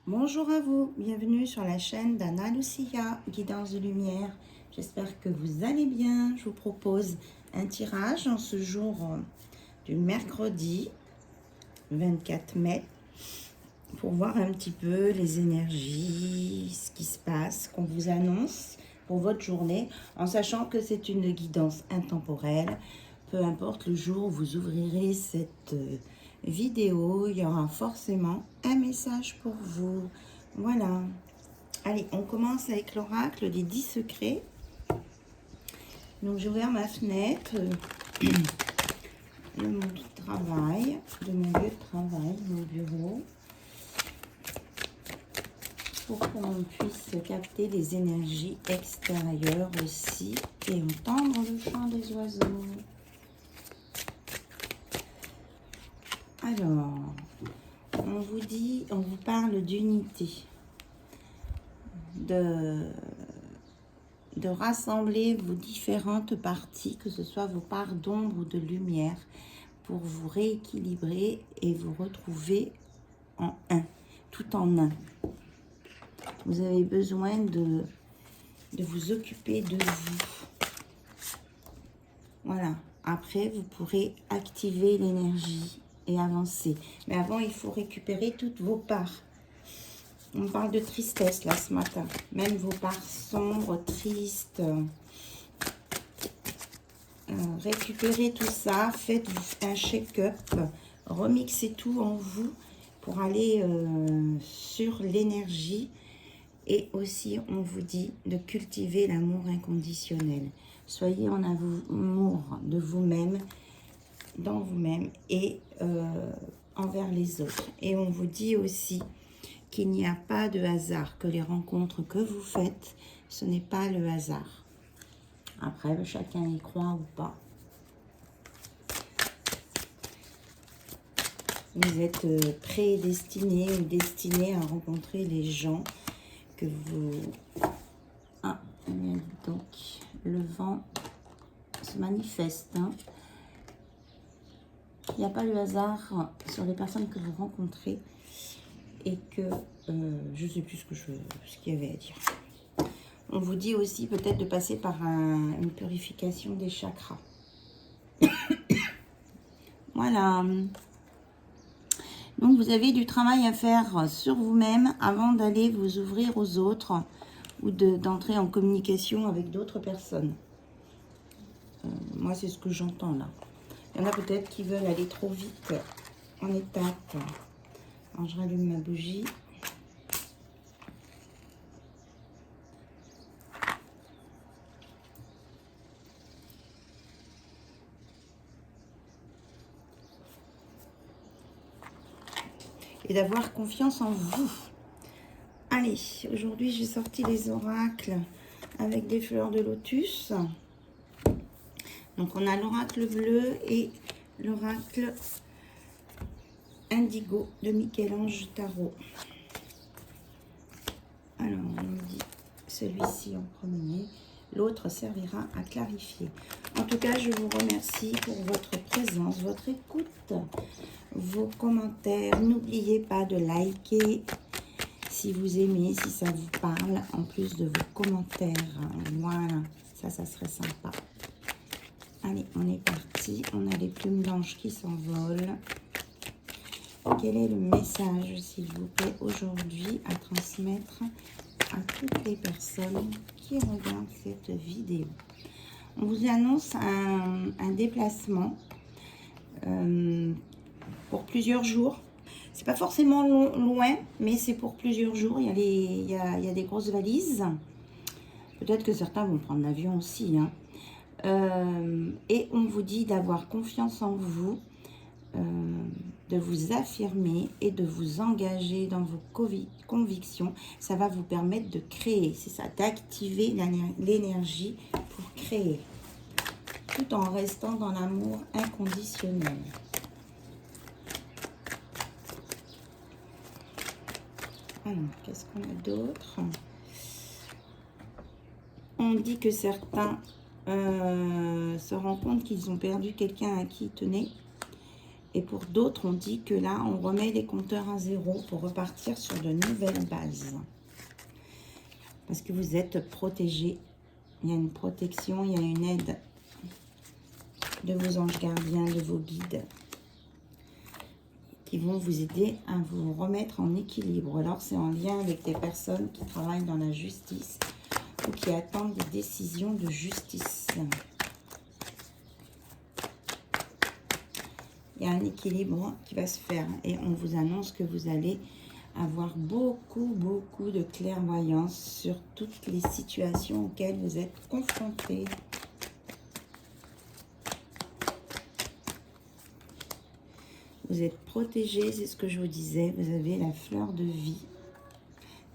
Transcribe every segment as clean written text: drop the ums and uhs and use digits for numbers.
Bonjour à vous, bienvenue sur la chaîne d'Anna Lucia, Guidance de Lumière. J'espère que vous allez bien. Je vous propose un tirage en ce jour du mercredi 24 mai pour voir un petit peu les énergies, ce qui se passe, qu'on vous annonce pour votre journée, en sachant que c'est une guidance intemporelle. Peu importe le jour où vous ouvrirez cette vidéo, il y aura forcément un message pour vous. Voilà. Allez, on commence avec l'oracle des 10 secrets. Donc, j'ai ouvert ma fenêtre de mon travail, de mon lieu de travail, de mon bureau, pour qu'on puisse capter les énergies extérieures aussi et entendre le chant des oiseaux. Alors, on vous parle d'unité, de rassembler vos différentes parties, que ce soit vos parts d'ombre ou de lumière, pour vous rééquilibrer et vous retrouver en un, tout en un. Vous avez besoin de vous occuper de vous. Voilà. Après, vous pourrez activer l'énergie et avancer. Mais avant, il faut récupérer toutes vos parts. On parle de tristesse là ce matin. Même vos parts sombres, tristes. Récupérez tout ça. Faites un check-up. Remixez tout en vous pour aller sur l'énergie. Et aussi, on vous dit de cultiver l'amour inconditionnel. Soyez en amour de vous-même, dans vous-même et envers les autres. Et on vous dit aussi qu'il n'y a pas de hasard, que les rencontres que vous faites, ce n'est pas le hasard. Après, chacun y croit ou pas. Vous êtes prédestiné ou destiné à rencontrer les gens que vous... Ah, donc, le vent se manifeste. Hein. Il n'y a pas le hasard sur les personnes que vous rencontrez et que je ne sais plus ce qu'il y avait à dire. On vous dit aussi peut-être de passer par une purification des chakras. Voilà. Donc, vous avez du travail à faire sur vous-même avant d'aller vous ouvrir aux autres ou d'entrer en communication avec d'autres personnes. Moi, c'est ce que j'entends là. Il y en a peut-être qui veulent aller trop vite en étapes. Alors, je rallume ma bougie. Et d'avoir confiance en vous. Allez, aujourd'hui, j'ai sorti les oracles avec des fleurs de lotus. Donc, on a l'oracle bleu et l'oracle indigo de Michel-Ange Tarot. Alors, on nous dit celui-ci en premier. L'autre servira à clarifier. En tout cas, je vous remercie pour votre présence, votre écoute, vos commentaires. N'oubliez pas de liker si vous aimez, si ça vous parle, en plus de vos commentaires. Voilà, ça serait sympa. Allez, on est parti. On a les plumes blanches qui s'envolent. Quel est le message, s'il vous plaît, aujourd'hui à transmettre à toutes les personnes qui regardent cette vidéo? On vous annonce un déplacement pour plusieurs jours. C'est pas forcément loin, mais c'est pour plusieurs jours. Il y a des grosses valises. Peut-être que certains vont prendre l'avion aussi. Hein. Et on vous dit d'avoir confiance en vous, de vous affirmer et de vous engager dans vos convictions. Ça va vous permettre de créer, c'est ça, d'activer l'énergie pour créer, tout en restant dans l'amour inconditionnel. Alors, qu'est-ce qu'on a d'autre? On dit que certains se rendent compte qu'ils ont perdu quelqu'un à qui ils tenaient Et pour d'autres, on dit que là, on remet les compteurs à zéro pour repartir sur de nouvelles bases. Parce que vous êtes protégé. Il y a une protection, il y a une aide de vos anges gardiens, de vos guides, qui vont vous aider à vous remettre en équilibre. Alors, c'est en lien avec des personnes qui travaillent dans la justice ou qui attendent des décisions de justice. Il y a un équilibre qui va se faire et on vous annonce que vous allez avoir beaucoup de clairvoyance sur toutes les situations auxquelles vous êtes confrontés. Vous êtes protégé, c'est ce que je vous disais, vous avez la fleur de vie.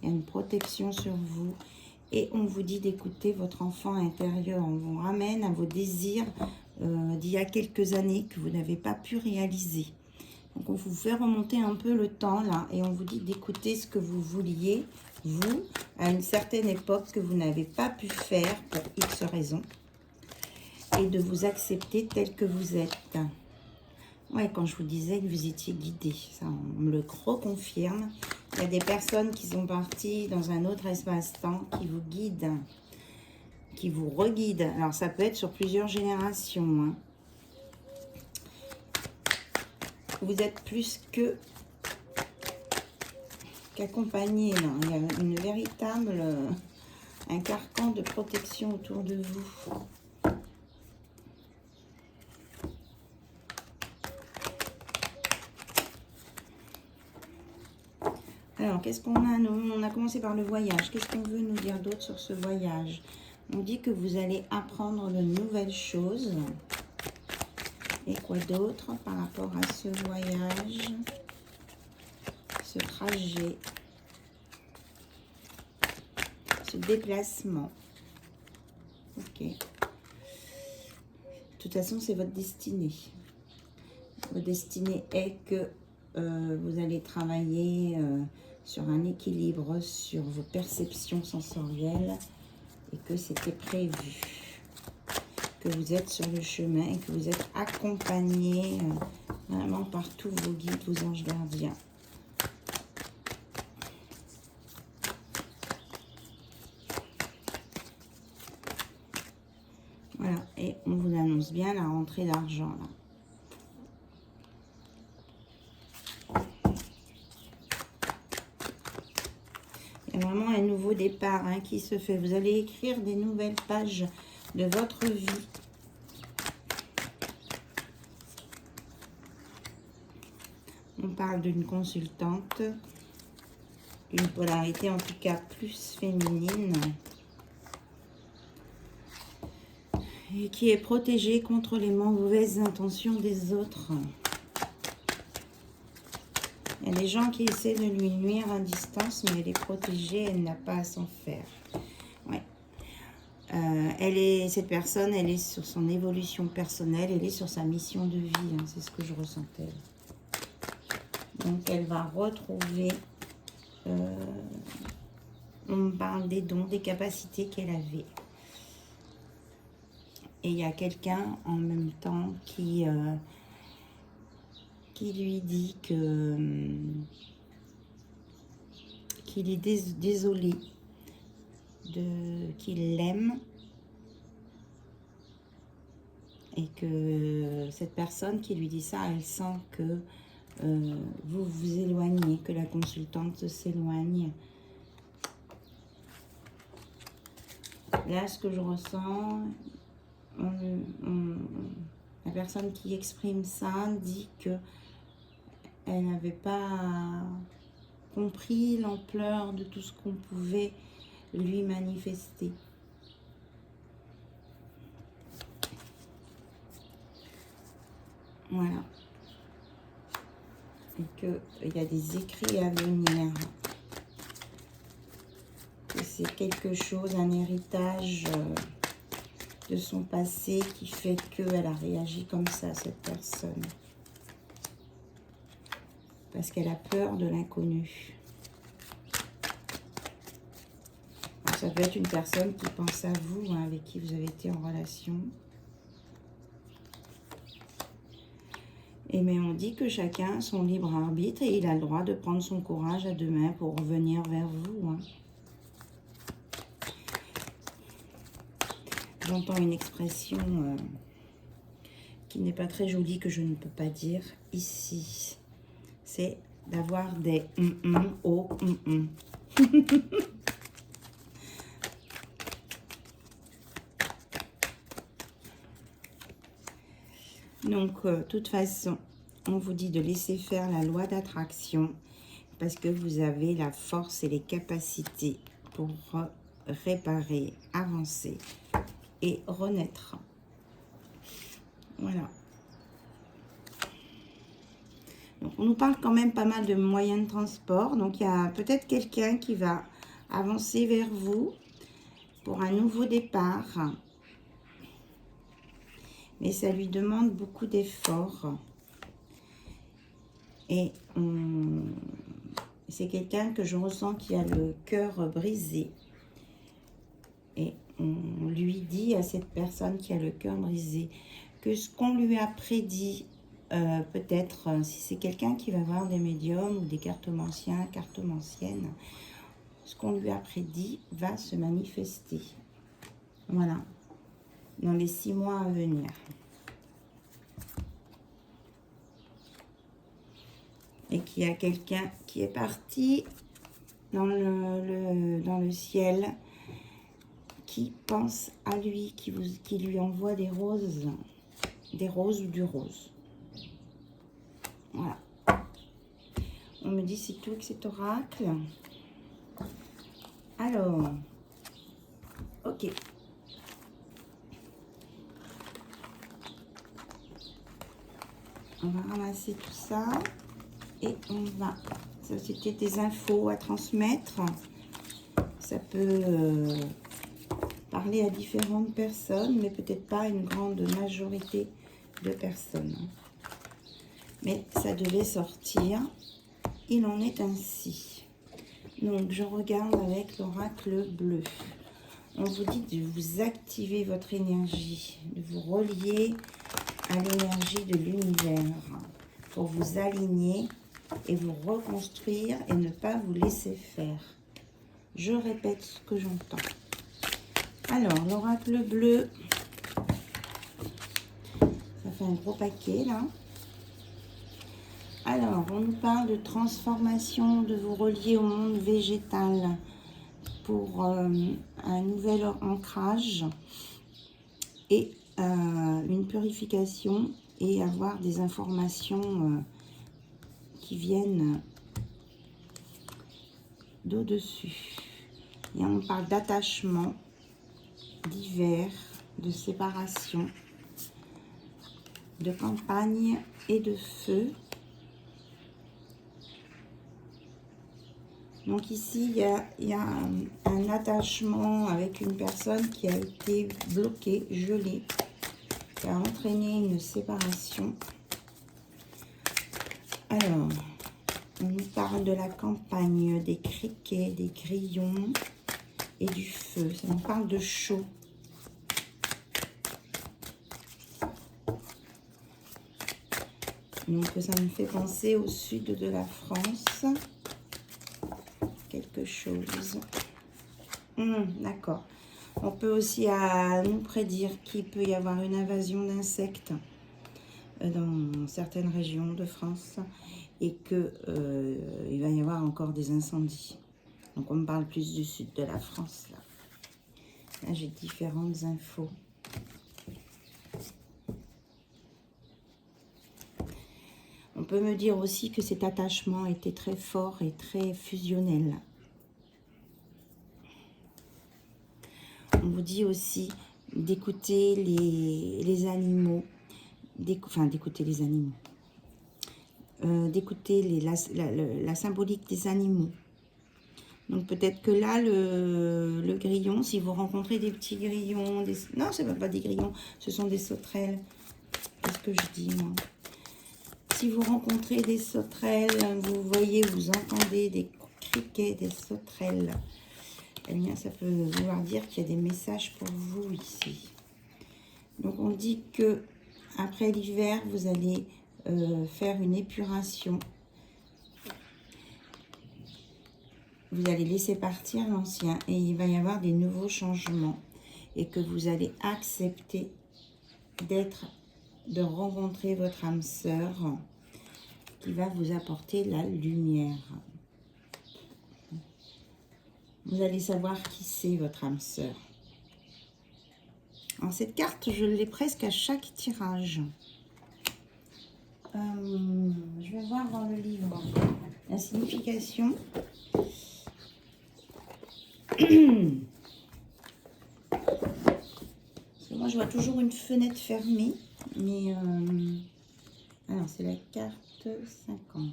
Il y a une protection sur vous et on vous dit d'écouter votre enfant intérieur. On vous ramène à vos désirs d'il y a quelques années que vous n'avez pas pu réaliser. Donc on vous fait remonter un peu le temps là et on vous dit d'écouter ce que vous vouliez, vous, à une certaine époque que vous n'avez pas pu faire pour X raisons et de vous accepter tel que vous êtes. Ouais, quand je vous disais que vous étiez guidé, ça on me le reconfirme. Il y a des personnes qui sont parties dans un autre espace-temps qui vous guident, qui vous reguident. Alors ça peut être sur plusieurs générations, hein. Vous êtes plus qu'accompagné, là. Il y a une véritable, un carcan de protection autour de vous. Alors, qu'est-ce qu'on a? Nous, on a commencé par le voyage. Qu'est-ce qu'on veut nous dire d'autre sur ce voyage? On dit que vous allez apprendre de nouvelles choses. Et quoi d'autre par rapport à ce voyage, ce trajet, ce déplacement? Ok. De toute façon, c'est votre destinée. Votre destinée est que vous allez travailler sur un équilibre, sur vos perceptions sensorielles et que c'était prévu. Que vous êtes sur le chemin et que vous êtes accompagné vraiment par tous vos guides, vos anges gardiens. Voilà, et on vous annonce bien la rentrée d'argent là. Il y a vraiment un nouveau départ hein, qui se fait. Vous allez écrire des nouvelles pages de votre vie. On parle d'une consultante, d'une polarité en tout cas plus féminine, et qui est protégée contre les mauvaises intentions des autres. Il y a des gens qui essaient de lui nuire à distance, mais elle est protégée, elle n'a pas à s'en faire. Ouais. Cette personne, elle est sur son évolution personnelle, elle est sur sa mission de vie, hein, c'est ce que je ressentais. Donc elle va retrouver, on me parle des dons, des capacités qu'elle avait. Et il y a quelqu'un en même temps qui lui dit que qu'il est désolé, qu'il l'aime. Et que cette personne qui lui dit ça, elle sent que vous vous éloignez, que la consultante s'éloigne. Là, ce que je ressens, la personne qui exprime ça dit que elle n'avait pas compris l'ampleur de tout ce qu'on pouvait lui manifester. Voilà. Et qu'il y a des écrits à venir. Que c'est quelque chose, un héritage de son passé qui fait qu'elle a réagi comme ça, cette personne. Parce qu'elle a peur de l'inconnu. Ça peut être une personne qui pense à vous, hein, avec qui vous avez été en relation. mais on dit que chacun a son libre arbitre et il a le droit de prendre son courage à deux mains pour revenir vers vous. Hein. J'entends une expression qui n'est pas très jolie, que je ne peux pas dire ici. C'est d'avoir des au Donc, de toute façon, on vous dit de laisser faire la loi d'attraction parce que vous avez la force et les capacités pour réparer, avancer et renaître. Voilà. Donc, on nous parle quand même pas mal de moyens de transport. Donc, il y a peut-être quelqu'un qui va avancer vers vous pour un nouveau départ. Mais ça lui demande beaucoup d'efforts. Et c'est quelqu'un que je ressens qui a le cœur brisé. Et on lui dit à cette personne qui a le cœur brisé que ce qu'on lui a prédit, peut-être, si c'est quelqu'un qui va voir des médiums ou des cartomanciens, cartomanciennes, ce qu'on lui a prédit va se manifester. Voilà. Dans les 6 mois à venir. Et qu'il y a quelqu'un qui est parti dans le ciel, qui pense à lui, qui lui envoie des roses ou du rose. Voilà. On me dit c'est tout avec cet oracle. Alors, ok. On va ramasser tout ça et on va... Ça, c'était des infos à transmettre. Ça peut parler à différentes personnes, mais peut-être pas une grande majorité de personnes. Mais ça devait sortir. Il en est ainsi. Donc, je regarde avec l'oracle bleu. On vous dit de vous activer votre énergie, de vous relier à l'énergie de l'univers pour vous aligner et vous reconstruire et ne pas vous laisser faire. Je répète ce que j'entends. Alors, l'oracle bleu, ça fait un gros paquet là. Alors, on nous parle de transformation, de vous relier au monde végétal pour un nouvel ancrage et une purification et avoir des informations qui viennent d'au-dessus. Et on parle d'attachement, d'hiver, de séparation, de campagne et de feu. Donc ici, il y a un attachement avec une personne qui a été bloquée, gelée, qui a entraîné une séparation. Alors, on nous parle de la campagne, des criquets, des grillons et du feu. Ça nous parle de chaud. Donc ça me fait penser au sud de la France. Quelque chose. D'accord. On peut aussi nous prédire qu'il peut y avoir une invasion d'insectes dans certaines régions de France et que il va y avoir encore des incendies. Donc on me parle plus du sud de la France là. Là j'ai différentes infos. On peut me dire aussi que cet attachement était très fort et très fusionnel. On vous dit aussi d'écouter les animaux, d'écouter les animaux, d'écouter la symbolique des animaux. Donc peut-être que là, le grillon, si vous rencontrez des petits grillons, non, ce ne sont pas des grillons, ce sont des sauterelles. Qu'est-ce que je dis, moi? Si vous rencontrez des sauterelles, vous voyez, vous entendez des criquets, des sauterelles, eh bien, ça peut vouloir dire qu'il y a des messages pour vous ici. Donc, on dit que après l'hiver, vous allez faire une épuration. Vous allez laisser partir l'ancien et il va y avoir des nouveaux changements. Et que vous allez accepter de rencontrer votre âme sœur qui va vous apporter la lumière. Vous allez savoir qui c'est votre âme sœur. Alors cette carte, je l'ai presque à chaque tirage. Je vais voir dans le livre la signification. Parce que moi, je vois toujours une fenêtre fermée. Mais alors, c'est la carte 50.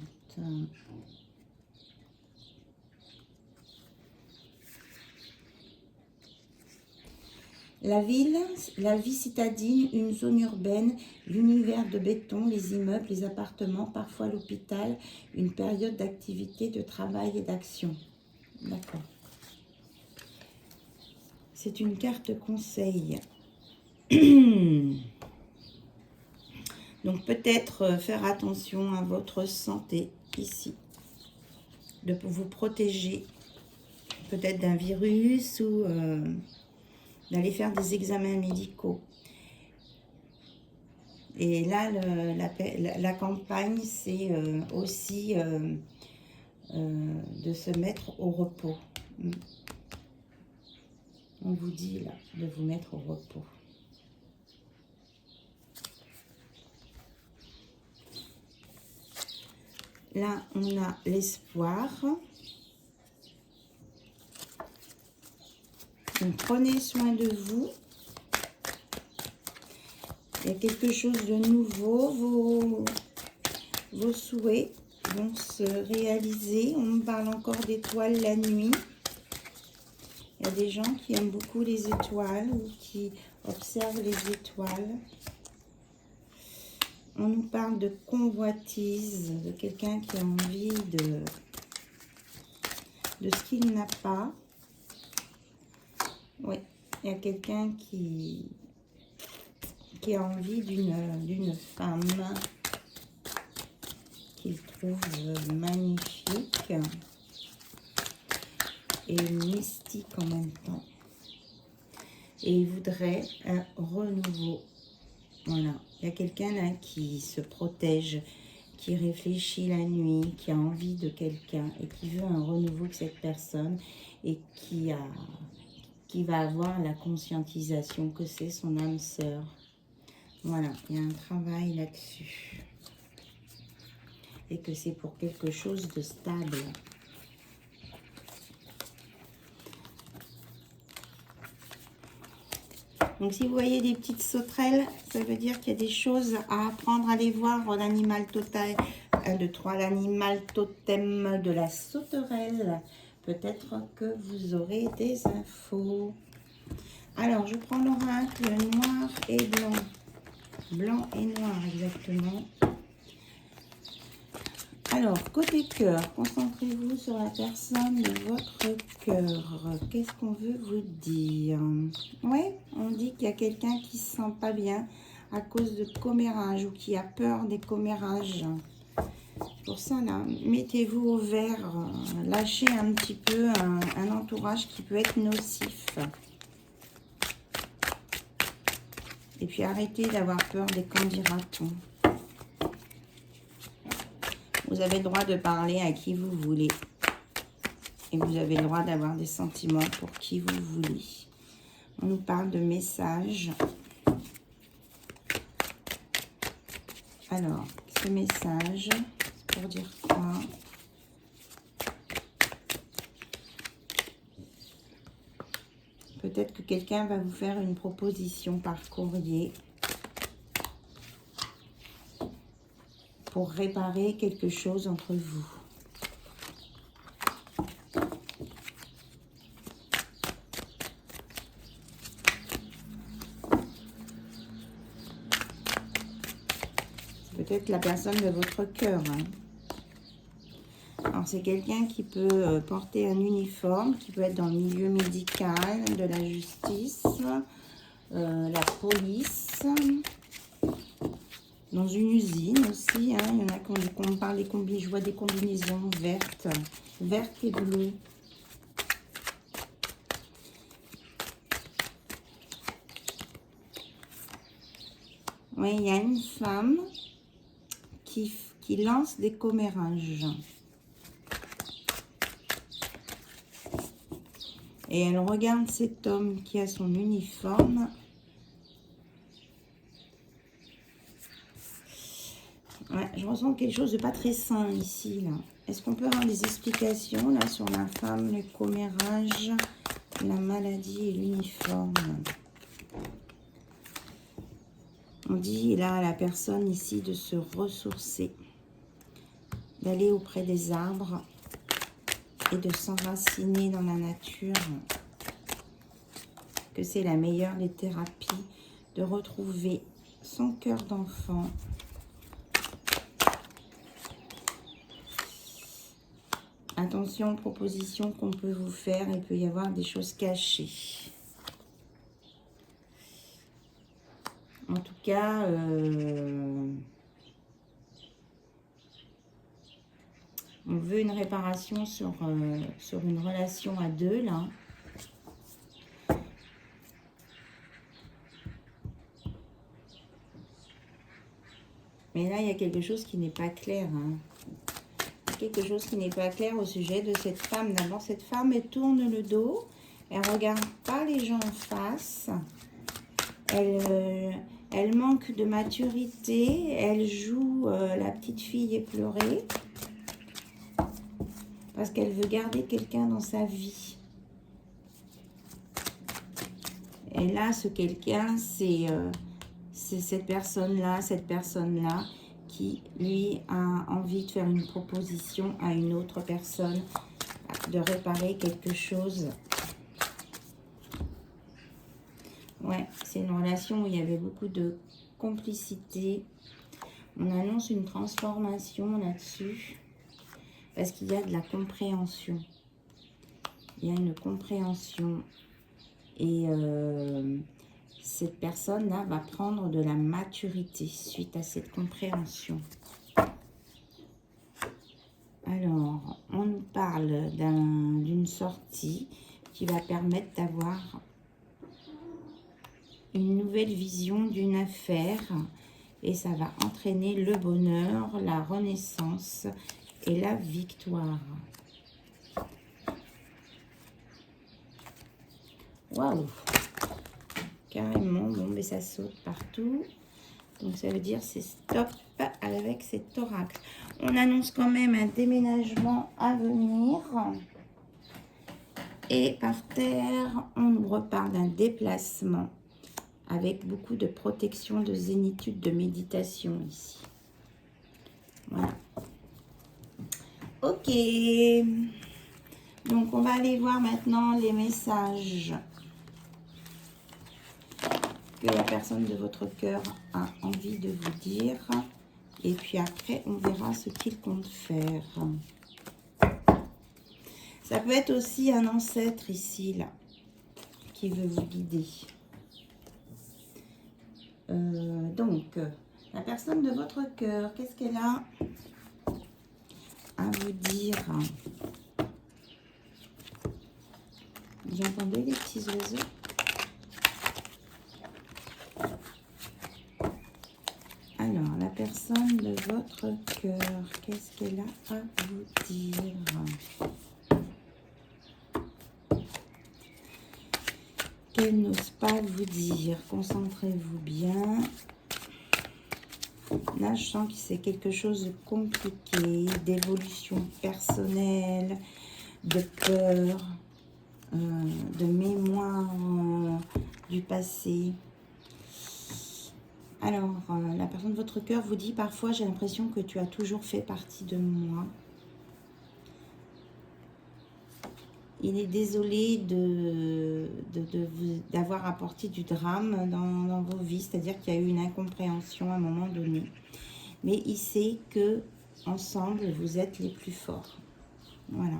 La vie citadine, une zone urbaine, l'univers de béton, les immeubles, les appartements, parfois l'hôpital, une période d'activité, de travail et d'action. D'accord. C'est une carte conseil. Donc peut-être faire attention à votre santé ici. De vous protéger peut-être d'un virus ou d'aller faire des examens médicaux. Et là, la campagne, c'est aussi de se mettre au repos. On vous dit là de vous mettre au repos. Là, on a l'espoir. Donc, prenez soin de vous. Il y a quelque chose de nouveau. Vos souhaits vont se réaliser. On me parle encore d'étoiles la nuit. Il y a des gens qui aiment beaucoup les étoiles ou qui observent les étoiles. On nous parle de convoitise, de quelqu'un qui a envie de ce qu'il n'a pas. Oui, il y a quelqu'un qui a envie d'une femme qu'il trouve magnifique et mystique en même temps. Et il voudrait un renouveau. Voilà, il y a quelqu'un là qui se protège, qui réfléchit la nuit, qui a envie de quelqu'un et qui veut un renouveau de cette personne et qui va avoir la conscientisation que c'est son âme sœur. Voilà, il y a un travail là-dessus. Et que c'est pour quelque chose de stable. Donc, si vous voyez des petites sauterelles, ça veut dire qu'il y a des choses à apprendre. Allez voir l'animal total, 1, 2, 3, l'animal totem de la sauterelle. Peut-être que vous aurez des infos. Alors, je prends l'oracle noir et blanc. Blanc et noir, exactement. Alors, côté cœur, concentrez-vous sur la personne de votre cœur. Qu'est-ce qu'on veut vous dire? Oui, on dit qu'il y a quelqu'un qui ne se sent pas bien à cause de commérages ou qui a peur des commérages. Pour ça, là, mettez-vous au vert, lâchez un petit peu un entourage qui peut être nocif. Et puis, arrêtez d'avoir peur des qu'en dira-t-on. Vous avez le droit de parler à qui vous voulez. Et vous avez le droit d'avoir des sentiments pour qui vous voulez. On nous parle de messages. Alors, ce message, c'est pour dire quoi? Peut-être que quelqu'un va vous faire une proposition par courrier pour réparer quelque chose entre vous. C'est peut-être la personne de votre cœur. Hein. Alors, c'est quelqu'un qui peut porter un uniforme, qui peut être dans le milieu médical, de la justice, la police, dans une usine aussi. Hein. Il y en a qu'on parle des combinaisons, je vois des combinaisons vertes et bleues. Oui, il y a une femme qui lance des commérages. Et elle regarde cet homme qui a son uniforme. Ouais, je ressens quelque chose de pas très sain ici, là. Est-ce qu'on peut avoir des explications, là, sur la femme, le commérage, la maladie et l'uniforme? On dit, là, à la personne ici de se ressourcer, d'aller auprès des arbres et de s'enraciner dans la nature, que c'est la meilleure des thérapies, de retrouver son cœur d'enfant. Attention aux propositions qu'on peut vous faire, il peut y avoir des choses cachées. En tout cas, on veut une réparation sur une relation à deux, là. Mais là, il y a quelque chose qui n'est pas clair. Hein. Quelque chose qui n'est pas clair au sujet de cette femme. D'abord, cette femme, elle tourne le dos. Elle ne regarde pas les gens en face. Elle manque de maturité. Elle joue la petite fille éplorée. Parce qu'elle veut garder quelqu'un dans sa vie. Et là, ce quelqu'un, c'est cette personne-là qui, lui, a envie de faire une proposition à une autre personne, de réparer quelque chose. Ouais, c'est une relation où il y avait beaucoup de complicité. On annonce une transformation là-dessus, parce qu'il y a de la compréhension. Il y a une compréhension. Et cette personne-là va prendre de la maturité suite à cette compréhension. Alors, on nous parle d'une sortie qui va permettre d'avoir une nouvelle vision d'une affaire. Et ça va entraîner le bonheur, la renaissance et la victoire. Waouh! Carrément, bon, mais ça saute partout. Donc, ça veut dire c'est stop avec cet oracle. On annonce quand même un déménagement à venir. Et par terre, on nous reparle d'un déplacement avec beaucoup de protection, de zénitude, de méditation ici. Voilà. Ok. Donc, on va aller voir maintenant les messages que la personne de votre cœur a envie de vous dire. Et puis après, on verra ce qu'il compte faire. Ça peut être aussi un ancêtre ici, là, qui veut vous guider. Donc, la personne de votre cœur, qu'est-ce qu'elle a à vous dire? Vous entendez les petits oiseaux? Alors, la personne de votre cœur, qu'est-ce qu'elle a à vous dire? Qu'elle n'ose pas vous dire. Concentrez-vous bien. Là, je sens que c'est quelque chose de compliqué, d'évolution personnelle, de peur, de mémoire du passé. Alors, la personne de votre cœur vous dit parfois, j'ai l'impression que tu as toujours fait partie de moi. Il est désolé d'avoir apporté du drame dans vos vies, c'est-à-dire qu'il y a eu une incompréhension à un moment donné. Mais il sait que ensemble, vous êtes les plus forts. Voilà.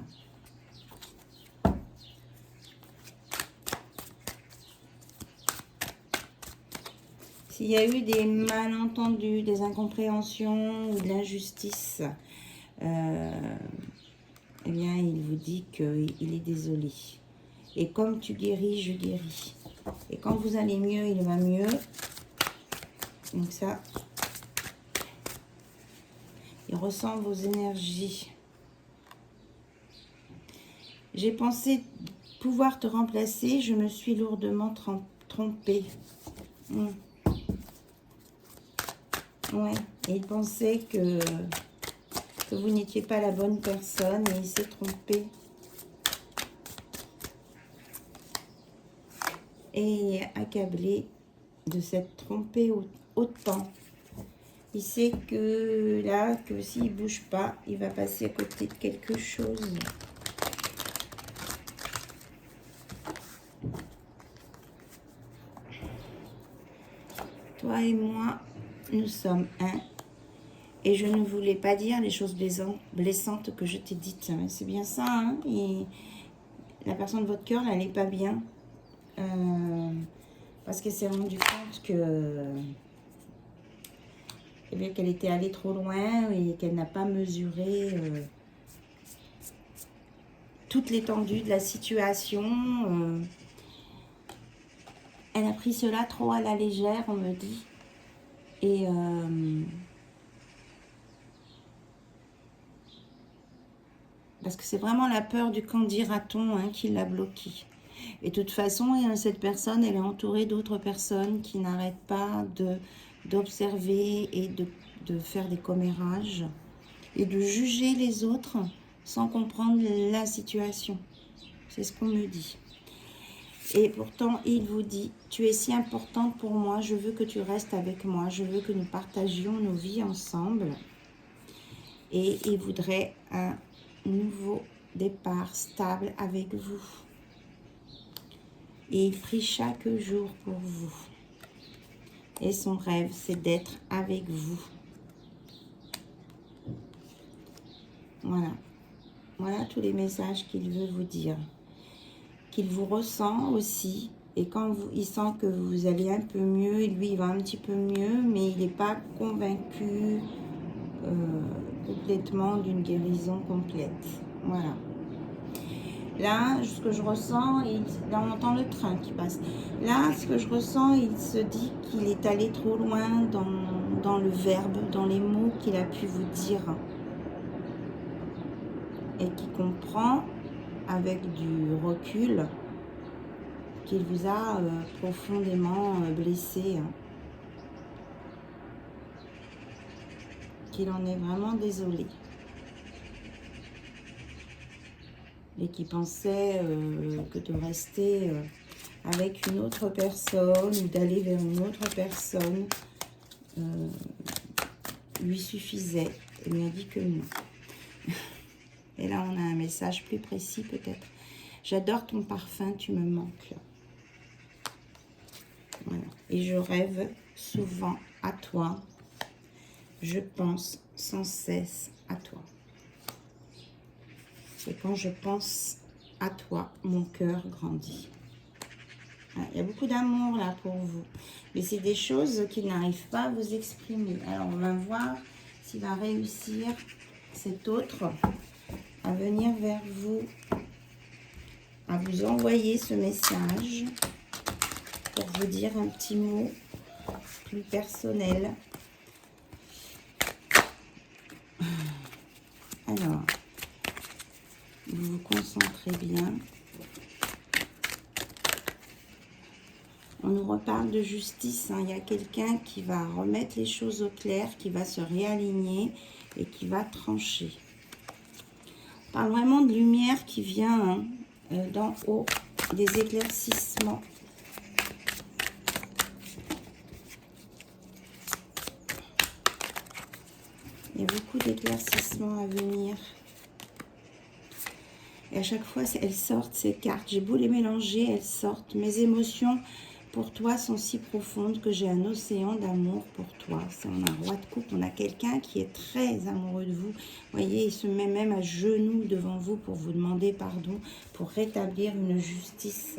S'il y a eu des malentendus, des incompréhensions ou de l'injustice, eh bien, il vous dit qu'il est désolé. Et comme tu guéris, je guéris. Et quand vous allez mieux, il va mieux. Donc ça, il ressent vos énergies. J'ai pensé pouvoir te remplacer, je me suis lourdement trompée. Ouais, et il pensait que vous n'étiez pas la bonne personne et il s'est trompé. Et accablé de s'être trompé autant. Il sait que là, que s'il ne bouge pas, il va passer à côté de quelque chose. Toi et moi, nous sommes un. Et je ne voulais pas dire les choses blessantes que je t'ai dites. C'est bien ça, hein? Et la personne de votre cœur, elle n'est pas bien. Parce qu'elle s'est rendue compte que eh bien, qu'elle était allée trop loin et qu'elle n'a pas mesuré toute l'étendue de la situation. Elle a pris cela trop à la légère, on me dit. Et parce que c'est vraiment la peur du qu'en dira-t-on hein, qui l'a bloquée. Et de toute façon, cette personne, elle est entourée d'autres personnes qui n'arrêtent pas d'observer et de faire des commérages et de juger les autres sans comprendre la situation. C'est ce qu'on me dit. Et pourtant, il vous dit, tu es si importante pour moi, je veux que tu restes avec moi, je veux que nous partagions nos vies ensemble. Et il voudrait un nouveau départ stable avec vous. Et il prie chaque jour pour vous. Et son rêve, c'est d'être avec vous. Voilà. Voilà tous les messages qu'il veut vous dire. Qu'il vous ressent aussi. Et quand il sent que vous allez un peu mieux, lui, il va un petit peu mieux, mais il n'est pas convaincu complètement d'une guérison complète. Voilà. Là, ce que je ressens, là on entend le train qui passe. Là, ce que je ressens, il se dit qu'il est allé trop loin dans le verbe, dans les mots qu'il a pu vous dire. Et qui comprend, avec du recul, qu'il vous a profondément blessé. Qu'il en est vraiment désolé. Et qui pensait que de rester avec une autre personne ou d'aller vers une autre personne lui suffisait. Il m'a dit que non. Et là, on a un message plus précis peut-être. J'adore ton parfum, tu me manques. Voilà. Et je rêve souvent à toi. Je pense sans cesse à toi. Et quand je pense à toi, mon cœur grandit. Il y a beaucoup d'amour là pour vous. Mais c'est des choses qu'il n'arrive pas à vous exprimer. Alors on va voir s'il va réussir, cet autre, à venir vers vous, à vous envoyer ce message pour vous dire un petit mot plus personnel. Alors, vous vous concentrez bien. On nous reparle de justice. Hein. Il y a quelqu'un qui va remettre les choses au clair, qui va se réaligner et qui va trancher. On parle vraiment de lumière qui vient d'en haut, des éclaircissements. Il y a beaucoup d'éclaircissements à venir. Et à chaque fois, elles sortent, ces cartes. J'ai beau les mélanger, elles sortent. Mes émotions pour toi sont si profondes que j'ai un océan d'amour pour toi. On a un roi de coupe, on a quelqu'un qui est très amoureux de vous. Vous voyez, il se met même à genoux devant vous pour vous demander pardon, pour rétablir une justice.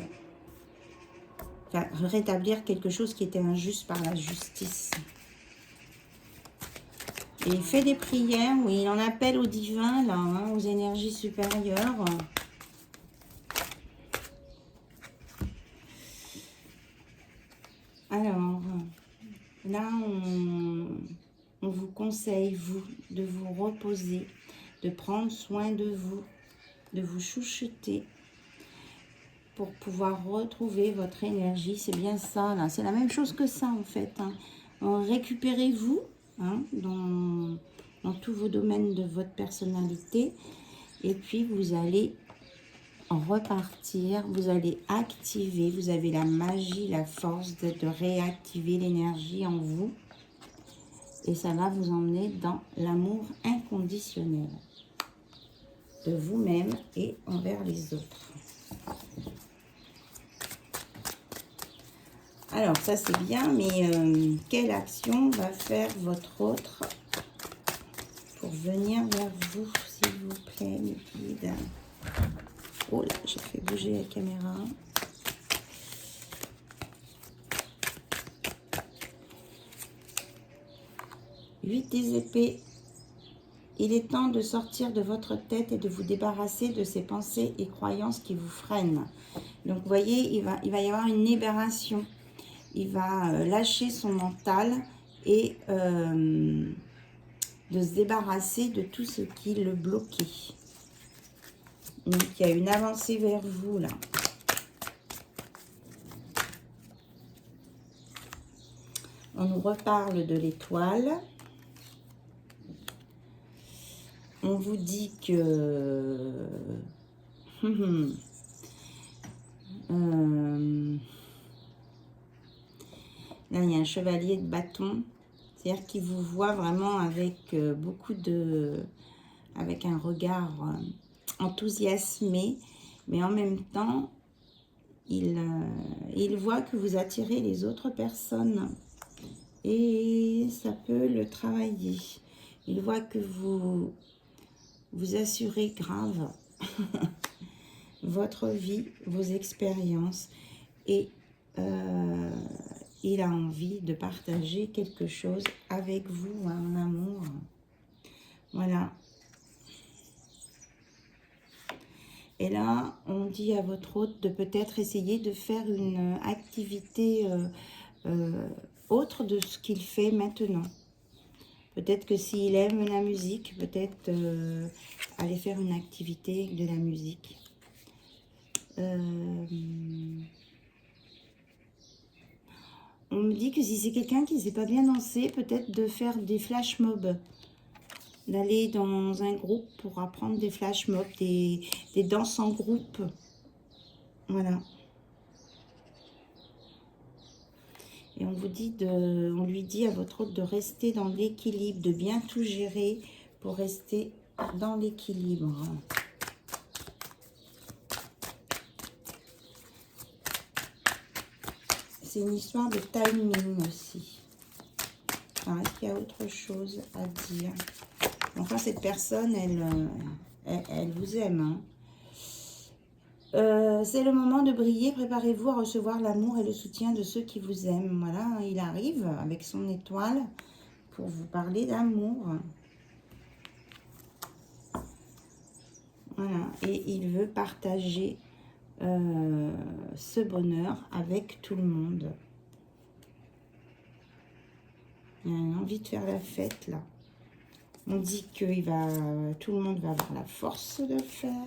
rétablir quelque chose qui était injuste par la justice. Et il fait des prières, oui, il en appelle au divin, là, hein, aux énergies supérieures. Alors, là, on vous conseille, vous, de vous reposer, de prendre soin de vous chouchouter pour pouvoir retrouver votre énergie. C'est bien ça, là. C'est la même chose que ça, en fait. Hein. Récupérez-vous hein, dans tous vos domaines de votre personnalité. Et puis, vous allez repartir, vous allez activer, vous avez la magie, la force de réactiver l'énergie en vous. Et ça va vous emmener dans l'amour inconditionnel de vous-même et envers les autres. Alors, ça c'est bien, mais quelle action va faire votre autre pour venir vers vous, s'il vous plaît, mes guides? Oh là, j'ai fait bouger la caméra. Huit des épées. Il est temps de sortir de votre tête et de vous débarrasser de ces pensées et croyances qui vous freinent. Donc, vous voyez, il va y avoir une libération. Il va lâcher son mental et de se débarrasser de tout ce qui le bloquait. Donc, il y a une avancée vers vous, là. On nous reparle de l'étoile. On vous dit que... là, il y a un chevalier de bâton. C'est-à-dire qu'il vous voit vraiment avec beaucoup de... avec un regard enthousiasmé. Mais en même temps, il voit que vous attirez les autres personnes. Et ça peut le travailler. Il voit que vous assurez grave votre vie, vos expériences. Et il a envie de partager quelque chose avec vous, hein, en amour. Voilà. Et là, on dit à votre hôte de peut-être essayer de faire une activité autre de ce qu'il fait maintenant. Peut-être que s'il aime la musique, peut-être aller faire une activité avec de la musique. On me dit que si c'est quelqu'un qui ne sait pas bien danser, peut-être de faire des flash mobs. D'aller dans un groupe pour apprendre des flash mobs, des danses en groupe. Voilà. Et on lui dit à votre hôte de rester dans l'équilibre, de bien tout gérer pour rester dans l'équilibre. C'est une histoire de timing aussi. Est-ce qu'il y a autre chose à dire? Enfin, cette personne, elle vous aime. Hein. C'est le moment de briller. Préparez-vous à recevoir l'amour et le soutien de ceux qui vous aiment. Voilà, il arrive avec son étoile pour vous parler d'amour. Voilà, et il veut partager ce bonheur avec tout le monde. Il a envie de faire la fête, là. On dit que tout le monde va avoir la force de le faire.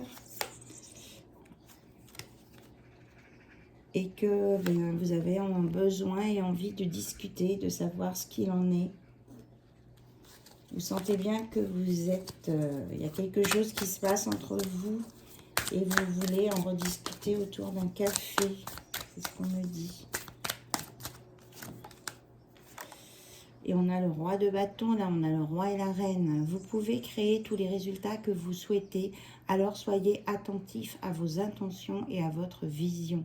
Et que vous avez besoin et envie de discuter, de savoir ce qu'il en est. Vous sentez bien que vous êtes... il y a quelque chose qui se passe entre vous et vous voulez en rediscuter autour d'un café. C'est ce qu'on me dit. Et on a le roi de bâton, là on a le roi et la reine. Vous pouvez créer tous les résultats que vous souhaitez. Alors soyez attentifs à vos intentions et à votre vision.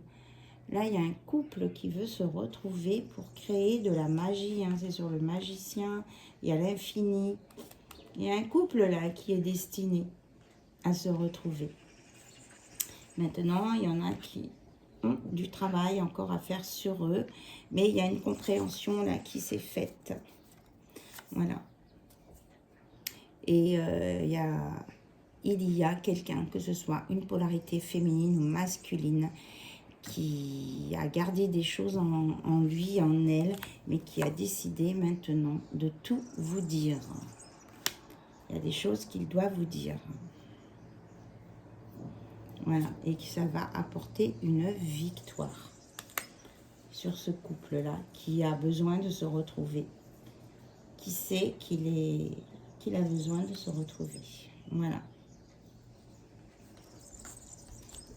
Là, il y a un couple qui veut se retrouver pour créer de la magie. Hein. C'est sur le magicien, il y a l'infini. Il y a un couple là qui est destiné à se retrouver. Maintenant, il y en a qui ont du travail encore à faire sur eux. Mais il y a une compréhension là qui s'est faite. Voilà. Et il y a quelqu'un, que ce soit une polarité féminine ou masculine, qui a gardé des choses en lui, en elle, mais qui a décidé maintenant de tout vous dire. Il y a des choses qu'il doit vous dire. Voilà, et que ça va apporter une victoire sur ce couple-là qui a besoin de se retrouver, qui sait qu'il a besoin de se retrouver. Voilà.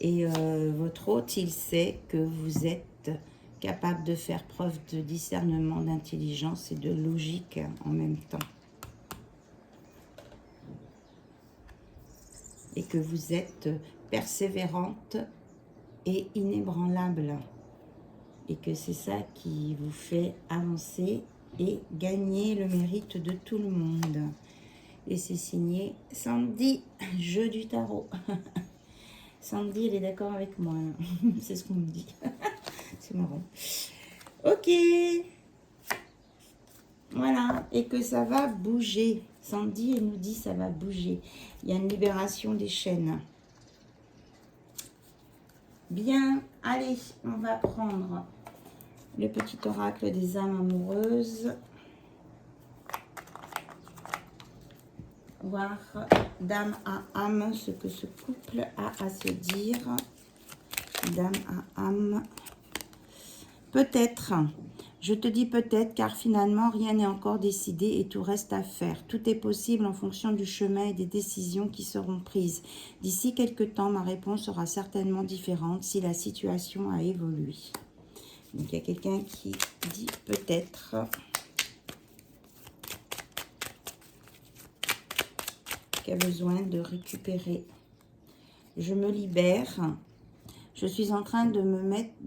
Et votre hôte, il sait que vous êtes capable de faire preuve de discernement, d'intelligence et de logique en même temps. Et que vous êtes persévérante et inébranlable. Et que c'est ça qui vous fait avancer et gagner le mérite de tout le monde. Et c'est signé Sandy, jeu du tarot. Sandy, elle est d'accord avec moi. C'est ce qu'on me dit. C'est marrant. Ok. Voilà. Et que ça va bouger. Sandy, elle nous dit ça va bouger. Il y a une libération des chaînes. Bien. Allez, on va prendre le petit oracle des âmes amoureuses. Voir d'âme à âme ce que ce couple a à se dire. D'âme à âme. Peut-être, je te dis peut-être, car finalement rien n'est encore décidé et tout reste à faire. Tout est possible en fonction du chemin et des décisions qui seront prises. D'ici quelques temps, ma réponse sera certainement différente si la situation a évolué. Donc il y a quelqu'un qui dit peut-être. Qui a besoin de récupérer. Je me libère. Je suis en train de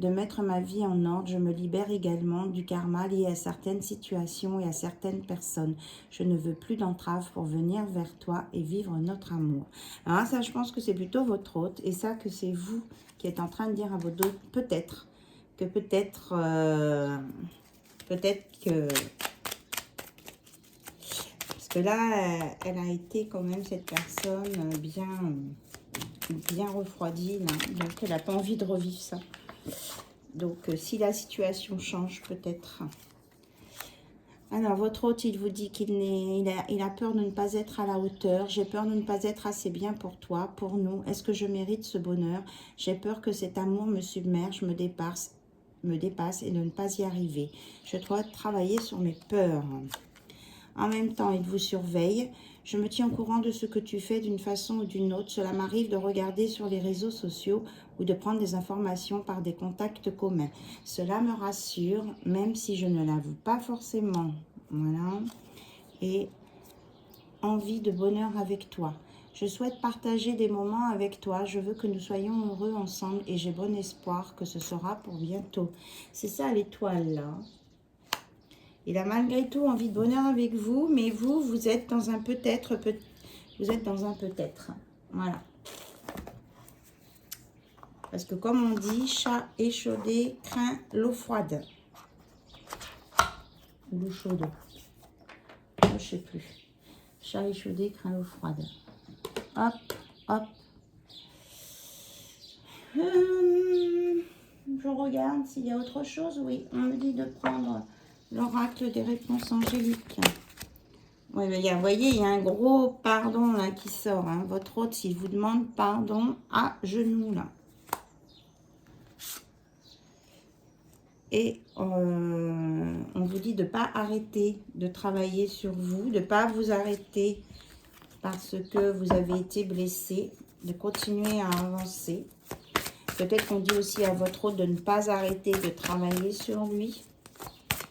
mettre ma vie en ordre. Je me libère également du karma lié à certaines situations et à certaines personnes. Je ne veux plus d'entraves pour venir vers toi et vivre notre amour. Alors ça, je pense que c'est plutôt votre hôte. Et ça, que c'est vous qui êtes en train de dire à votre hôte, peut-être que Parce que là, elle a été quand même cette personne bien refroidie. Là. Donc, elle n'a pas envie de revivre ça. Donc, si la situation change, peut-être. Alors, votre hôte, il vous dit qu'il a peur de ne pas être à la hauteur. J'ai peur de ne pas être assez bien pour toi, pour nous. Est-ce que je mérite ce bonheur? J'ai peur que cet amour me submerge, me dépasse et de ne pas y arriver. Je dois travailler sur mes peurs. En même temps, il vous surveille. Je me tiens au courant de ce que tu fais d'une façon ou d'une autre. Cela m'arrive de regarder sur les réseaux sociaux ou de prendre des informations par des contacts communs. Cela me rassure, même si je ne l'avoue pas forcément. Voilà. Et envie de bonheur avec toi. Je souhaite partager des moments avec toi. Je veux que nous soyons heureux ensemble et j'ai bon espoir que ce sera pour bientôt. C'est ça l'étoile là. Il a malgré tout envie de bonheur avec vous, mais vous êtes dans un peut-être. Vous êtes dans un peut-être. Voilà. Parce que comme on dit, chat échaudé craint l'eau froide. Ou l'eau chaude. Je ne sais plus. Chat échaudé craint l'eau froide. Hop, hop. Je regarde s'il y a autre chose. Oui, on me dit de prendre l'oracle des réponses angéliques. Oui, mais vous voyez, il y a un gros pardon là qui sort. Hein. Votre hôte, s'il vous demande pardon à genoux là. Et on vous dit de ne pas arrêter de travailler sur vous, de ne pas vous arrêter parce que vous avez été blessé, de continuer à avancer. Peut-être qu'on dit aussi à votre hôte de ne pas arrêter de travailler sur lui.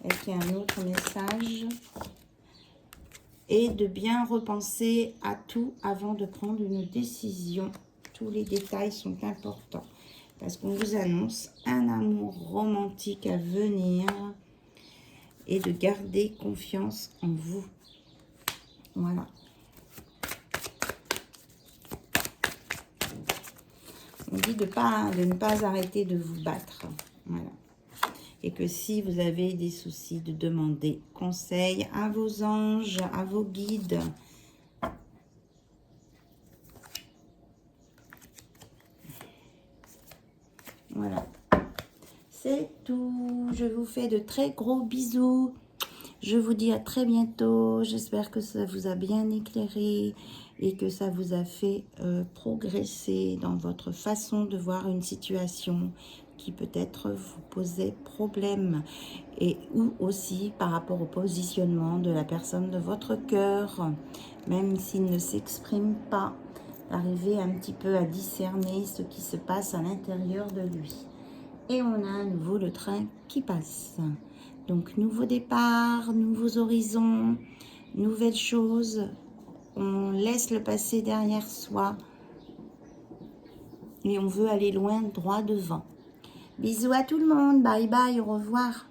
Est-ce qu'il y a un autre message? Et de bien repenser à tout avant de prendre une décision. Tous les détails sont importants. Parce qu'on vous annonce un amour romantique à venir. Et de garder confiance en vous. Voilà. On dit de ne pas arrêter de vous battre. Voilà. Et que si vous avez des soucis, de demander conseil à vos anges, à vos guides. Voilà. C'est tout. Je vous fais de très gros bisous. Je vous dis à très bientôt. J'espère que ça vous a bien éclairé et que ça vous a fait progresser dans votre façon de voir une situation qui peut-être vous posait problème, et ou aussi par rapport au positionnement de la personne de votre cœur, même s'il ne s'exprime pas, d'arriver un petit peu à discerner ce qui se passe à l'intérieur de lui. Et on a à nouveau le train qui passe. Donc, nouveau départ, nouveaux horizons, nouvelles choses. On laisse le passé derrière soi et on veut aller loin, droit devant. Bisous à tout le monde. Bye bye, au revoir.